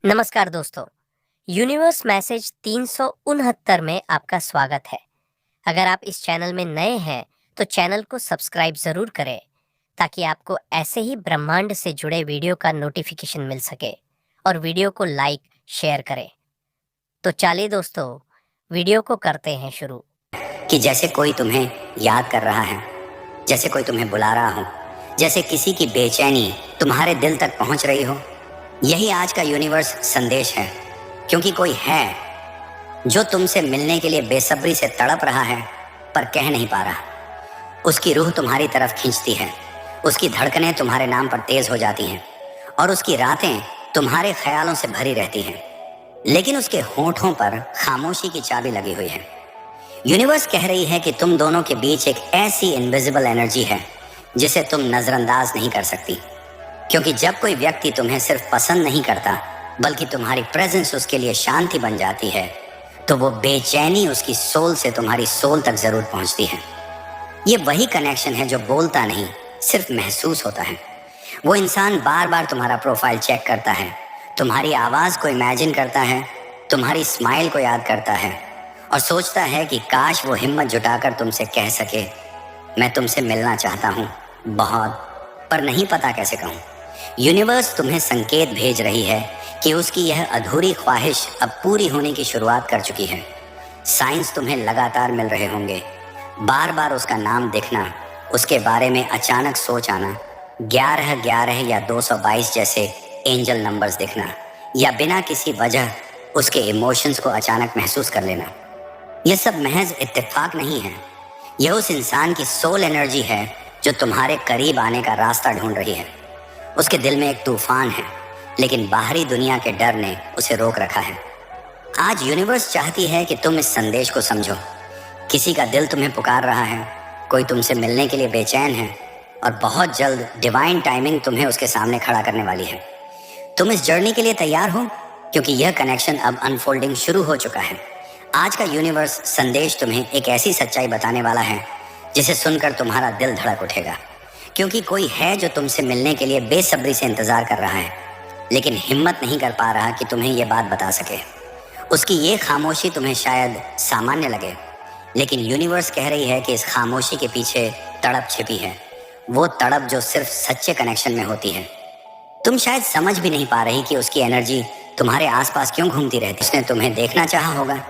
नमस्कार दोस्तों। Universe message 369 में आपका स्वागत है। अगर आप इस चैनल में नए हैं तो चैनल को सब्सक्राइब ज़रूर करें ताकि आपको ऐसे ही ब्रह्मांड से जुड़े वीडियो का नोटिफिकेशन मिल सके और वीडियो को लाइक शेयर करें। तो चलिए दोस्तों, वीडियो को करते हैं शुरू। कि जैसे कोई तुम्हें याद कर रहा है, जैसे कोई तुम्हें बुला रहा हो, जैसे किसी की बेचैनी तुम्हारे दिल तक पहुंच रही हो। यही आज का यूनिवर्स संदेश है, क्योंकि कोई है जो तुमसे मिलने के लिए बेसब्री से तड़प रहा है पर कह नहीं पा रहा। उसकी रूह तुम्हारी तरफ खींचती है, उसकी धड़कनें तुम्हारे नाम पर तेज हो जाती हैं और उसकी रातें तुम्हारे ख्यालों से भरी रहती हैं, लेकिन उसके होंठों पर खामोशी की चाबी लगी हुई है। यूनिवर्स कह रही है कि तुम दोनों के बीच एक ऐसी इनविजिबल एनर्जी है जिसे तुम नजरअंदाज नहीं कर सकती, क्योंकि जब कोई व्यक्ति तुम्हें सिर्फ पसंद नहीं करता बल्कि तुम्हारी प्रेजेंस उसके लिए शांति बन जाती है, तो वो बेचैनी उसकी सोल से तुम्हारी सोल तक जरूर पहुंचती है। ये वही कनेक्शन है जो बोलता नहीं, सिर्फ महसूस होता है। वो इंसान बार बार तुम्हारा प्रोफाइल चेक करता है, तुम्हारी आवाज को इमेजिन करता है, तुम्हारी स्माइल को याद करता है और सोचता है कि काश वो हिम्मत जुटाकर तुमसे कह सके, मैं तुमसे मिलना चाहता हूँ बहुत, पर नहीं पता कैसे कहूँ। यूनिवर्स तुम्हें संकेत भेज रही है कि उसकी यह अधूरी ख्वाहिश अब पूरी होने की शुरुआत कर चुकी है। साइंस तुम्हें लगातार मिल रहे होंगे, बार बार उसका नाम देखना, उसके बारे में अचानक सोच आना, 1111 या 222 जैसे एंजल नंबर्स दिखना, या बिना किसी वजह उसके इमोशंस को अचानक महसूस कर लेना। यह सब महज इत्तेफाक नहीं है, यह उस इंसान की सोल एनर्जी है जो तुम्हारे करीब आने का रास्ता ढूंढ रही है। उसके दिल में एक तूफान है, लेकिन बाहरी दुनिया के डर ने उसे रोक रखा है। आज यूनिवर्स चाहती है कि तुम इस संदेश को समझो। किसी का दिल तुम्हें पुकार रहा है, कोई तुमसे मिलने के लिए बेचैन है और बहुत जल्द डिवाइन टाइमिंग तुम्हें उसके सामने खड़ा करने वाली है। तुम इस जर्नी के लिए तैयार हो, क्योंकि यह कनेक्शन अब अनफोल्डिंग शुरू हो चुका है। आज का यूनिवर्स संदेश तुम्हें एक ऐसी सच्चाई बताने वाला है जिसे सुनकर तुम्हारा दिल धड़क उठेगा, क्योंकि कोई है जो तुमसे मिलने के लिए बेसब्री से इंतजार कर रहा है, लेकिन हिम्मत नहीं कर पा रहा कि तुम्हें यह बात बता सके। उसकी ये खामोशी तुम्हें शायद सामान्य लगे, लेकिन यूनिवर्स कह रही है कि इस खामोशी के पीछे तड़प छिपी है, वो तड़प जो सिर्फ सच्चे कनेक्शन में होती है। तुम शायद समझ भी नहीं पा रही कि उसकी एनर्जी तुम्हारे आसपास क्यों घूमती रहती है। उसने तुम्हें देखना चाहा होगा,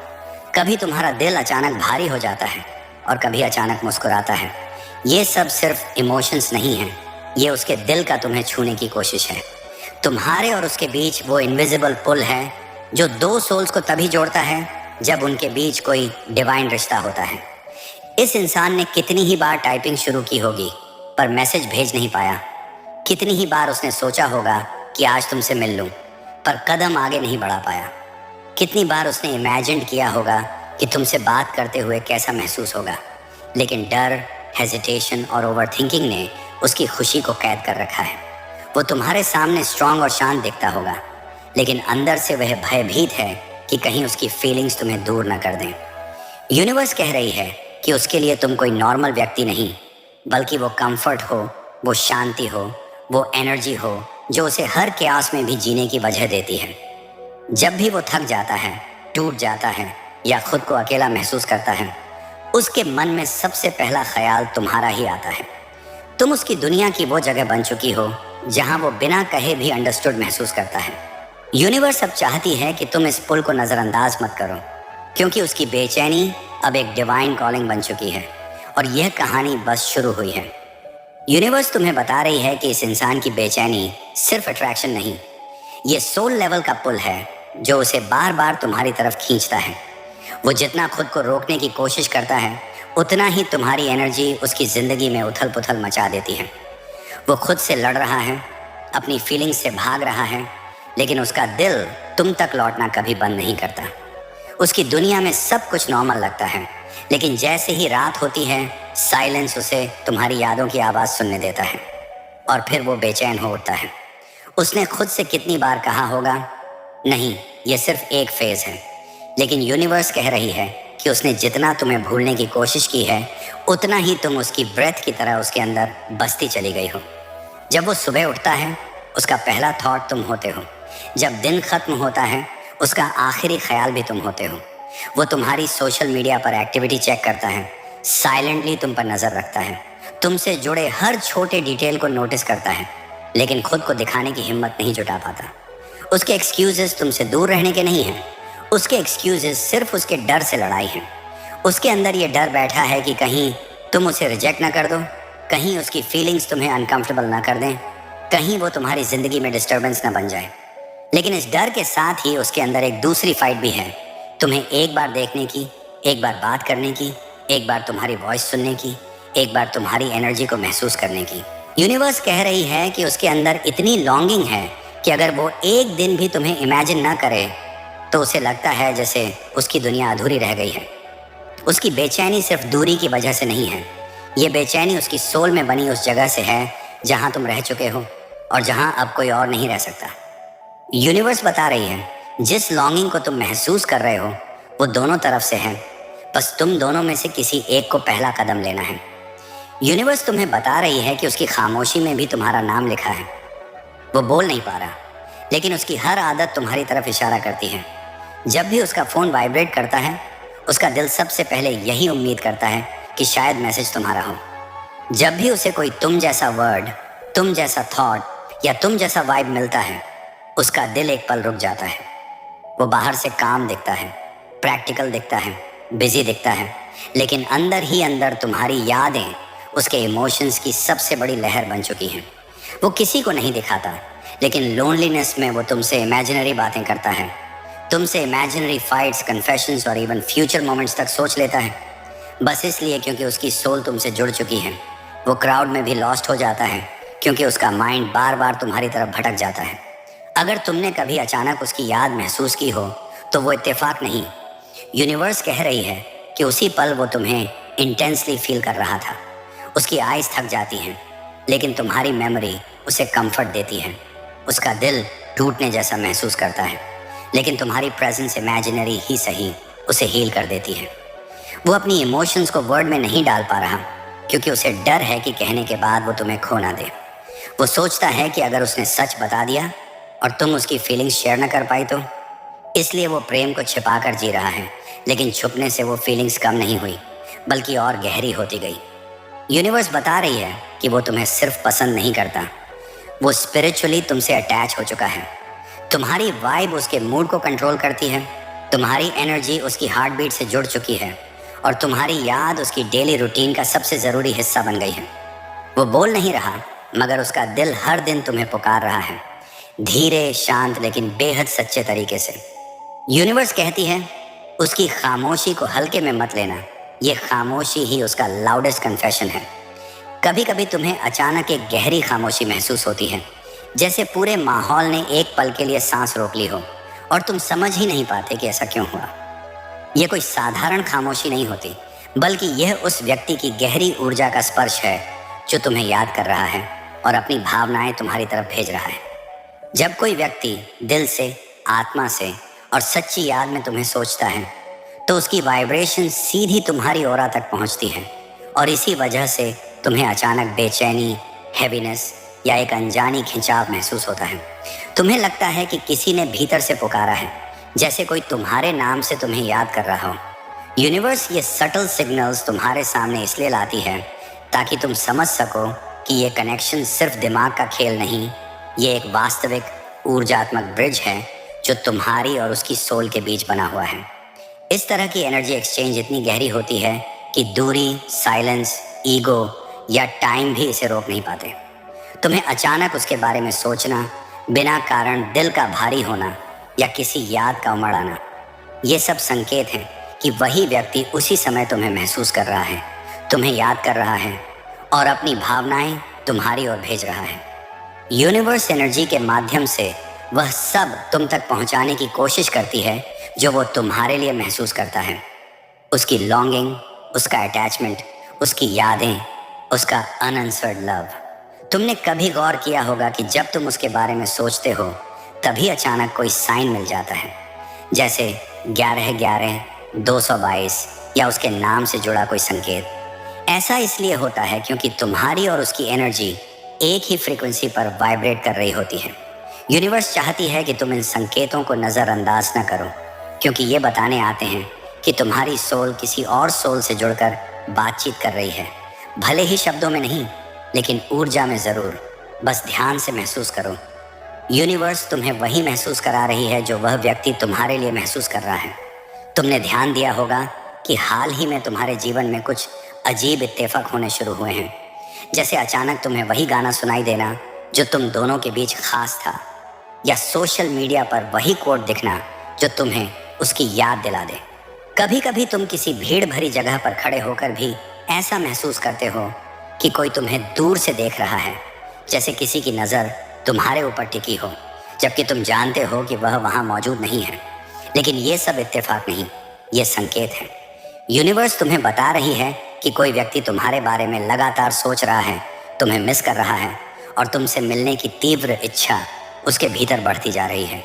कभी तुम्हारा दिल अचानक भारी हो जाता है और कभी अचानक मुस्कुराता है। ये सब सिर्फ इमोशंस नहीं है, ये उसके दिल का तुम्हें छूने की कोशिश है। तुम्हारे और उसके बीच वो इनविजिबल पुल है जो दो सोल्स को तभी जोड़ता है जब उनके बीच कोई डिवाइन रिश्ता होता है। इस इंसान ने कितनी ही बार टाइपिंग शुरू की होगी पर मैसेज भेज नहीं पाया। कितनी ही बार उसने सोचा होगा कि आज तुमसे मिल लूं, पर कदम आगे नहीं बढ़ा पाया। कितनी बार उसने इमेजिन किया होगा कि तुमसे बात करते हुए कैसा महसूस होगा, लेकिन डर, हेजिटेशन और ओवरथिंकिंग ने उसकी खुशी को कैद कर रखा है। वो तुम्हारे सामने स्ट्रांग और शांत दिखता होगा, लेकिन अंदर से वह भयभीत है कि कहीं उसकी फीलिंग्स तुम्हें दूर न कर दें। यूनिवर्स कह रही है कि उसके लिए तुम कोई नॉर्मल व्यक्ति नहीं, बल्कि वो कंफर्ट हो, वो शांति हो, वो एनर्जी हो जो उसे हर क्यास में भी जीने की वजह देती है। जब भी वो थक जाता है, टूट जाता है या खुद को अकेला महसूस करता है, उसके मन में सबसे पहला ख्याल तुम्हारा ही आता है। तुम उसकी दुनिया की वो जगह बन चुकी हो जहां वो बिना कहे भी अंडरस्टूड महसूस करता है। यूनिवर्स अब चाहती है कि तुम इस पुल को नज़रअंदाज मत करो, क्योंकि उसकी बेचैनी अब एक डिवाइन कॉलिंग बन चुकी है और यह कहानी बस शुरू हुई है। यूनिवर्स तुम्हें बता रही है कि इस इंसान की बेचैनी सिर्फ अट्रैक्शन नहीं, ये सोल लेवल का पुल है जो उसे बार बार तुम्हारी तरफ खींचता है। वो जितना खुद को रोकने की कोशिश करता है, उतना ही तुम्हारी एनर्जी उसकी ज़िंदगी में उथल पुथल मचा देती है। वो खुद से लड़ रहा है, अपनी फीलिंग्स से भाग रहा है, लेकिन उसका दिल तुम तक लौटना कभी बंद नहीं करता। उसकी दुनिया में सब कुछ नॉर्मल लगता है, लेकिन जैसे ही रात होती है, साइलेंस उसे तुम्हारी यादों की आवाज़ सुनने देता है और फिर वो बेचैन हो उठता है। उसने खुद से कितनी बार कहा होगा, नहीं, ये सिर्फ एक फेज़ है, लेकिन यूनिवर्स कह रही है कि उसने जितना तुम्हें भूलने की कोशिश की है, उतना ही तुम उसकी ब्रेथ की तरह उसके अंदर बसती चली गई हो। जब वो सुबह उठता है, उसका पहला थॉट तुम होते हो, जब दिन खत्म होता है उसका आखिरी ख्याल भी तुम होते हो। वो तुम्हारी सोशल मीडिया पर एक्टिविटी चेक करता है, साइलेंटली तुम पर नजर रखता है, तुमसे जुड़े हर छोटे डिटेल को नोटिस करता है, लेकिन खुद को दिखाने की हिम्मत नहीं जुटा पाता। उसके एक्सक्यूजेस तुमसे दूर रहने के नहीं हैं, उसके एक्सक्यूजेस सिर्फ उसके डर से लड़ाई हैं। उसके अंदर ये डर बैठा है कि कहीं तुम उसे रिजेक्ट ना कर दो, कहीं उसकी फीलिंग्स तुम्हें अनकंफर्टेबल ना कर दें, कहीं वो तुम्हारी जिंदगी में डिस्टर्बेंस ना बन जाए। लेकिन इस डर के साथ ही उसके अंदर एक दूसरी फाइट भी है, तुम्हें एक बार देखने की, एक बार बात करने की, एक बार तुम्हारी वॉइस सुनने की, एक बार तुम्हारी एनर्जी को महसूस करने की। यूनिवर्स कह रही है कि उसके अंदर इतनी लॉन्गिंग है कि अगर वो एक दिन भी तुम्हें इमेजिन ना करे तो उसे लगता है जैसे उसकी दुनिया अधूरी रह गई है। उसकी बेचैनी सिर्फ दूरी की वजह से नहीं है, ये बेचैनी उसकी सोल में बनी उस जगह से है जहां तुम रह चुके हो और जहां अब कोई और नहीं रह सकता। यूनिवर्स बता रही है जिस लॉन्गिंग को तुम महसूस कर रहे हो वो दोनों तरफ से है, बस तुम दोनों में से किसी एक को पहला कदम लेना है। यूनिवर्स तुम्हें बता रही है कि उसकी खामोशी में भी तुम्हारा नाम लिखा है। वो बोल नहीं पा रहा, लेकिन उसकी हर आदत तुम्हारी तरफ इशारा करती है। जब भी उसका फ़ोन वाइब्रेट करता है उसका दिल सबसे पहले यही उम्मीद करता है कि शायद मैसेज तुम्हारा हो। जब भी उसे कोई तुम जैसा वर्ड, तुम जैसा थॉट या तुम जैसा वाइब मिलता है उसका दिल एक पल रुक जाता है। वो बाहर से काम दिखता है, प्रैक्टिकल दिखता है, बिजी दिखता है, लेकिन अंदर ही अंदर तुम्हारी यादें उसके इमोशंस की सबसे बड़ी लहर बन चुकी हैं। वो किसी को नहीं दिखाता, लेकिन लोनलीनेस में वो तुमसे इमेजिनरी बातें करता है, तुमसे इमेजिनरी फाइट्स, कन्फेशंस और इवन फ्यूचर मोमेंट्स तक सोच लेता है, बस इसलिए क्योंकि उसकी सोल तुमसे जुड़ चुकी है। वो क्राउड में भी लॉस्ट हो जाता है क्योंकि उसका माइंड बार बार तुम्हारी तरफ भटक जाता है। अगर तुमने कभी अचानक उसकी याद महसूस की हो तो वो इत्तेफाक नहीं, यूनिवर्स कह रही है कि उसी पल वो तुम्हें इंटेंसली फील कर रहा था। उसकी आइज़ थक जाती हैं, लेकिन तुम्हारी मेमोरी उसे कंफर्ट देती है। उसका दिल टूटने जैसा महसूस करता है, लेकिन तुम्हारी प्रेजेंस इमेजिनरी ही सही उसे हील कर देती है। वो अपनी इमोशंस को वर्ड में नहीं डाल पा रहा क्योंकि उसे डर है कि कहने के बाद वो तुम्हें खो ना दे। वो सोचता है कि अगर उसने सच बता दिया और तुम उसकी फीलिंग्स शेयर ना कर पाई तो, इसलिए वो प्रेम को छिपा कर जी रहा है। लेकिन छुपने से वो फीलिंग्स कम नहीं हुई बल्कि और गहरी होती गई। यूनिवर्स बता रही है कि वो तुम्हें सिर्फ पसंद नहीं करता, वो स्पिरिचुअली तुमसे अटैच हो चुका है। तुम्हारी वाइब उसके मूड को कंट्रोल करती है, तुम्हारी एनर्जी उसकी हार्ट बीट से जुड़ चुकी है और तुम्हारी याद उसकी डेली रूटीन का सबसे ज़रूरी हिस्सा बन गई है। वो बोल नहीं रहा मगर उसका दिल हर दिन तुम्हें पुकार रहा है, धीरे, शांत लेकिन बेहद सच्चे तरीके से। यूनिवर्स कहती है उसकी खामोशी को हल्के में मत लेना, ये खामोशी ही उसका लाउडेस्ट कन्फेशन है। कभी कभी तुम्हें अचानक एक गहरी खामोशी महसूस होती है, जैसे पूरे माहौल ने एक पल के लिए सांस रोक ली हो और तुम समझ ही नहीं पाते कि ऐसा क्यों हुआ। यह कोई साधारण खामोशी नहीं होती, बल्कि यह उस व्यक्ति की गहरी ऊर्जा का स्पर्श है जो तुम्हें याद कर रहा है और अपनी भावनाएं तुम्हारी तरफ भेज रहा है। जब कोई व्यक्ति दिल से, आत्मा से और सच्ची याद में तुम्हें सोचता है तो उसकी वाइब्रेशन सीधी तुम्हारी ओरा तक पहुंचती है और इसी वजह से तुम्हें अचानक बेचैनी, हैवीनेस या एक अनजानी खिंचाव महसूस होता है। तुम्हें लगता है कि किसी ने भीतर से पुकारा है, जैसे कोई तुम्हारे नाम से तुम्हें याद कर रहा हो। यूनिवर्स ये सटल सिग्नल्स तुम्हारे सामने इसलिए लाती है ताकि तुम समझ सको कि ये कनेक्शन सिर्फ दिमाग का खेल नहीं, ये एक वास्तविक ऊर्जात्मक ब्रिज है जो तुम्हारी और उसकी सोल के बीच बना हुआ है। इस तरह की एनर्जी एक्सचेंज इतनी गहरी होती है कि दूरी, साइलेंस, ईगो या टाइम भी इसे रोक नहीं पाते। तुम्हें अचानक उसके बारे में सोचना, बिना कारण दिल का भारी होना या किसी याद का उमड़ आना, ये सब संकेत हैं कि वही व्यक्ति उसी समय तुम्हें महसूस कर रहा है, तुम्हें याद कर रहा है और अपनी भावनाएं तुम्हारी ओर भेज रहा है। यूनिवर्स एनर्जी के माध्यम से वह सब तुम तक पहुंचाने की कोशिश करती है जो वो तुम्हारे लिए महसूस करता है। उसकी लॉन्गिंग, उसका अटैचमेंट, उसकी यादें, उसका अनअंसवर्ड लव। तुमने कभी गौर किया होगा कि जब तुम उसके बारे में सोचते हो तभी अचानक कोई साइन मिल जाता है, जैसे 1111-222 या उसके नाम से जुड़ा कोई संकेत। ऐसा इसलिए होता है क्योंकि तुम्हारी और उसकी एनर्जी एक ही फ्रीक्वेंसी पर वाइब्रेट कर रही होती है। यूनिवर्स चाहती है कि तुम इन संकेतों को नज़रअंदाज न करो, क्योंकि ये बताने आते हैं कि तुम्हारी सोल किसी और सोल से जुड़कर बातचीत कर रही है। भले ही शब्दों में नहीं, लेकिन ऊर्जा में ज़रूर। बस ध्यान से महसूस करो। यूनिवर्स तुम्हें वही महसूस करा रही है जो वह व्यक्ति तुम्हारे लिए महसूस कर रहा है। तुमने ध्यान दिया होगा कि हाल ही में तुम्हारे जीवन में कुछ अजीब इत्तेफाक होने शुरू हुए हैं। जैसे अचानक तुम्हें वही गाना सुनाई देना जो तुम दोनों के बीच खास था, या सोशल मीडिया पर वही कोट दिखना जो तुम्हें उसकी याद दिला दे। कभी कभी तुम किसी भीड़ भरी जगह पर खड़े होकर भी ऐसा महसूस करते हो कि कोई तुम्हें दूर से देख रहा है, जैसे किसी की नज़र तुम्हारे ऊपर टिकी हो, जबकि तुम जानते हो कि वह वहाँ मौजूद नहीं है। लेकिन ये सब इत्तेफाक नहीं, ये संकेत है। यूनिवर्स तुम्हें बता रही है कि कोई व्यक्ति तुम्हारे बारे में लगातार सोच रहा है, तुम्हें मिस कर रहा है, और तुमसे मिलने की तीव्र इच्छा उसके भीतर बढ़ती जा रही है।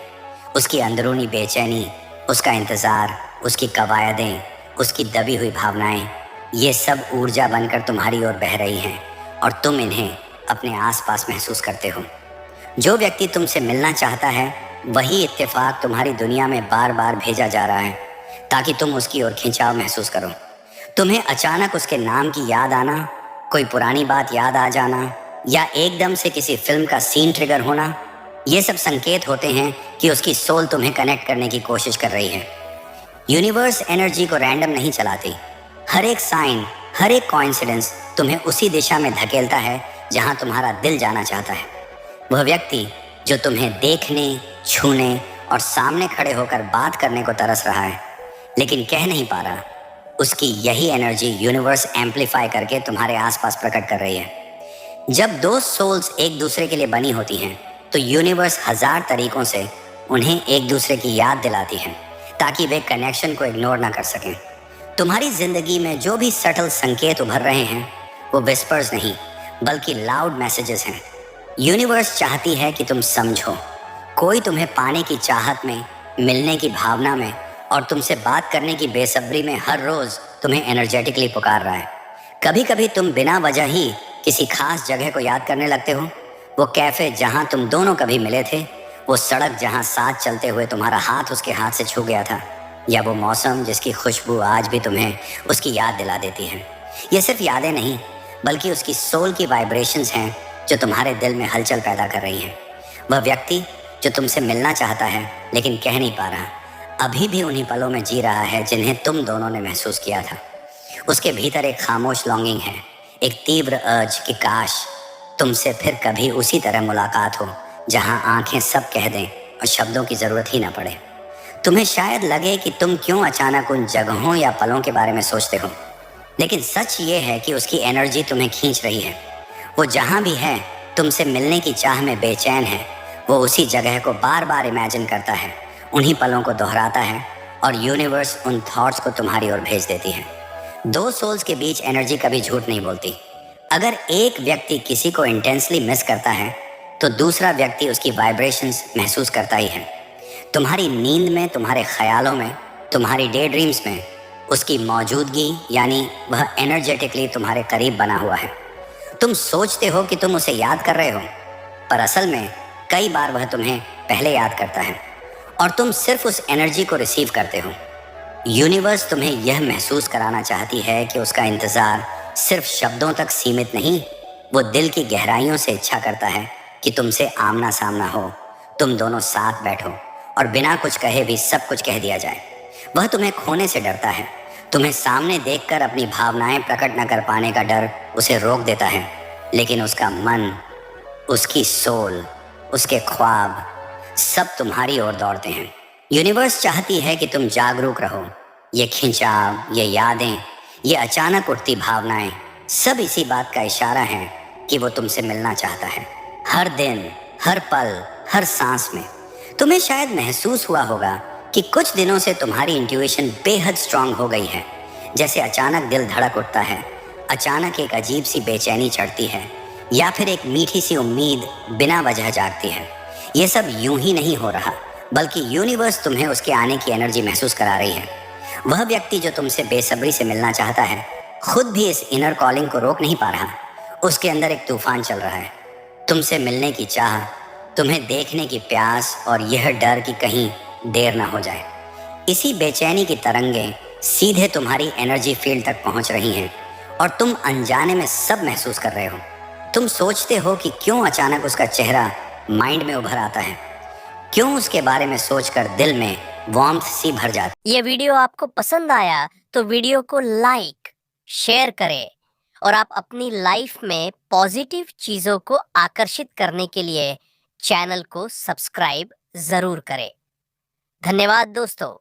उसकी अंदरूनी बेचैनी, उसका इंतज़ार, उसकी कवायदें, उसकी दबी हुई भावनाएं, ये सब ऊर्जा बनकर तुम्हारी ओर बह रही हैं और तुम इन्हें अपने आसपास महसूस करते हो। जो व्यक्ति तुमसे मिलना चाहता है, वही इत्तेफाक तुम्हारी दुनिया में बार बार भेजा जा रहा है ताकि तुम उसकी ओर खिंचाव महसूस करो। तुम्हें अचानक उसके नाम की याद आना, कोई पुरानी बात याद आ जाना, या एकदम से किसी फिल्म का सीन ट्रिगर होना, ये सब संकेत होते हैं कि उसकी सोल तुम्हें कनेक्ट करने की कोशिश कर रही है। यूनिवर्स एनर्जी को रैंडम नहीं चलाती। हर एक साइन, हर एक कोइंसिडेंस तुम्हें उसी दिशा में धकेलता है जहां तुम्हारा दिल जाना चाहता है। वह व्यक्ति जो तुम्हें देखने, छूने और सामने खड़े होकर बात करने को तरस रहा है, लेकिन कह नहीं पा रहा, उसकी यही एनर्जी यूनिवर्स एम्पलीफाई करके तुम्हारे आसपास प्रकट कर रही है। जब दो सोल्स एक दूसरे के लिए बनी होती हैं, तो यूनिवर्स हजार तरीकों से उन्हें एक दूसरे की याद दिलाती है ताकि वे कनेक्शन को इग्नोर ना कर सकें। तुम्हारी जिंदगी में जो भी सटल संकेत उभर रहे हैं, वो विस्पर्स नहीं बल्कि लाउड मैसेजेस हैं। यूनिवर्स चाहती है कि तुम समझो। कोई तुम्हें पाने की चाहत में, मिलने की भावना में और तुमसे बात करने की बेसब्री में हर रोज तुम्हें एनर्जेटिकली पुकार रहा है। कभी कभी तुम बिना वजह ही किसी खास जगह को याद करने लगते हो। वो कैफे जहां तुम दोनों कभी मिले थे, वो सड़क जहां साथ चलते हुए तुम्हारा हाथ उसके हाथ से छू गया था, या वो मौसम जिसकी खुशबू आज भी तुम्हें उसकी याद दिला देती है। ये सिर्फ यादें नहीं, बल्कि उसकी सोल की वाइब्रेशंस हैं जो तुम्हारे दिल में हलचल पैदा कर रही हैं। वह व्यक्ति जो तुमसे मिलना चाहता है लेकिन कह नहीं पा रहा, अभी भी उन्हीं पलों में जी रहा है जिन्हें तुम दोनों ने महसूस किया था। उसके भीतर एक खामोश लॉन्गिंग है, एक तीव्र अर्ज कि काश तुमसे फिर कभी उसी तरह मुलाकात हो जहां आंखें सब कह दें और शब्दों की ज़रूरत ही ना पड़े। तुम्हें शायद लगे कि तुम क्यों अचानक उन जगहों या पलों के बारे में सोचते हो, लेकिन सच ये है कि उसकी एनर्जी तुम्हें खींच रही है। वो जहां भी है, तुमसे मिलने की चाह में बेचैन है। वो उसी जगह को बार बार इमेजिन करता है, उन्हीं पलों को दोहराता है, और यूनिवर्स उन थॉट्स को तुम्हारी ओर भेज देती है। दो सोल्स के बीच एनर्जी कभी झूठ नहीं बोलती। अगर एक व्यक्ति किसी को इंटेंसली मिस करता है, तो दूसरा व्यक्ति उसकी वाइब्रेशंस महसूस करता ही है। तुम्हारी नींद में, तुम्हारे ख्यालों में, तुम्हारी डे ड्रीम्स में उसकी मौजूदगी, यानी वह एनर्जेटिकली तुम्हारे करीब बना हुआ है। तुम सोचते हो कि तुम उसे याद कर रहे हो, पर असल में कई बार वह तुम्हें पहले याद करता है और तुम सिर्फ उस एनर्जी को रिसीव करते हो। यूनिवर्स तुम्हें यह महसूस कराना चाहती है कि उसका इंतज़ार सिर्फ शब्दों तक सीमित नहीं, वो दिल की गहराइयों से इच्छा करता है कि तुमसे आमना सामना हो, तुम दोनों साथ बैठो और बिना कुछ कहे भी सब कुछ कह दिया जाए। वह तुम्हें खोने से डरता है। तुम्हें सामने देखकर अपनी भावनाएं प्रकट न कर पाने का डर उसे रोक देता है, लेकिन उसका मन, उसकी सोल, उसके ख्वाब सब तुम्हारी ओर दौड़ते हैं। यूनिवर्स चाहती है कि तुम जागरूक रहो। ये खिंचाव, ये यादें, ये अचानक उठती भावनाएं सब इसी बात का इशारा है कि वो तुमसे मिलना चाहता है। हर दिन, हर पल, हर सांस में तुम्हें शायद महसूस हुआ होगा कि कुछ दिनों से तुम्हारी इंट्यूशन बेहद स्ट्रांग हो गई है। जैसे अचानक दिल धड़क उठता है, अचानक एक अजीब सी बेचैनी चढ़ती है, या फिर एक मीठी सी उम्मीद बिना वजह जागती है। ये सब यूं ही नहीं हो रहा, बल्कि यूनिवर्स तुम्हें उसके आने की एनर्जी महसूस करा रही है। वह व्यक्ति जो तुमसे बेसब्री से मिलना चाहता है, खुद भी इस इनर कॉलिंग को रोक नहीं पा रहा। उसके अंदर एक तूफान चल रहा है। तुमसे मिलने की चाह, तुम्हें देखने की प्यास और यह डर कि कहीं देर ना हो जाए। इसी बेचैनी की तरंगें सीधे तुम्हारी एनर्जी फील्ड तक पहुंच रही हैं और तुम अनजाने में सब महसूस कर रहे हो। तुम सोचते हो कि क्यों अचानक उसका चेहरा माइंड में उभर आता है, क्यों उसके बारे में सोचकर दिल में वार्मथ सी भर जाती। ये वीडियो आपको पसंद आया तो वीडियो को लाइक, शेयर करें और आप अपनी लाइफ में पॉजिटिव चीजों को आकर्षित करने के लिए चैनल को सब्सक्राइब जरूर करें। धन्यवाद दोस्तों।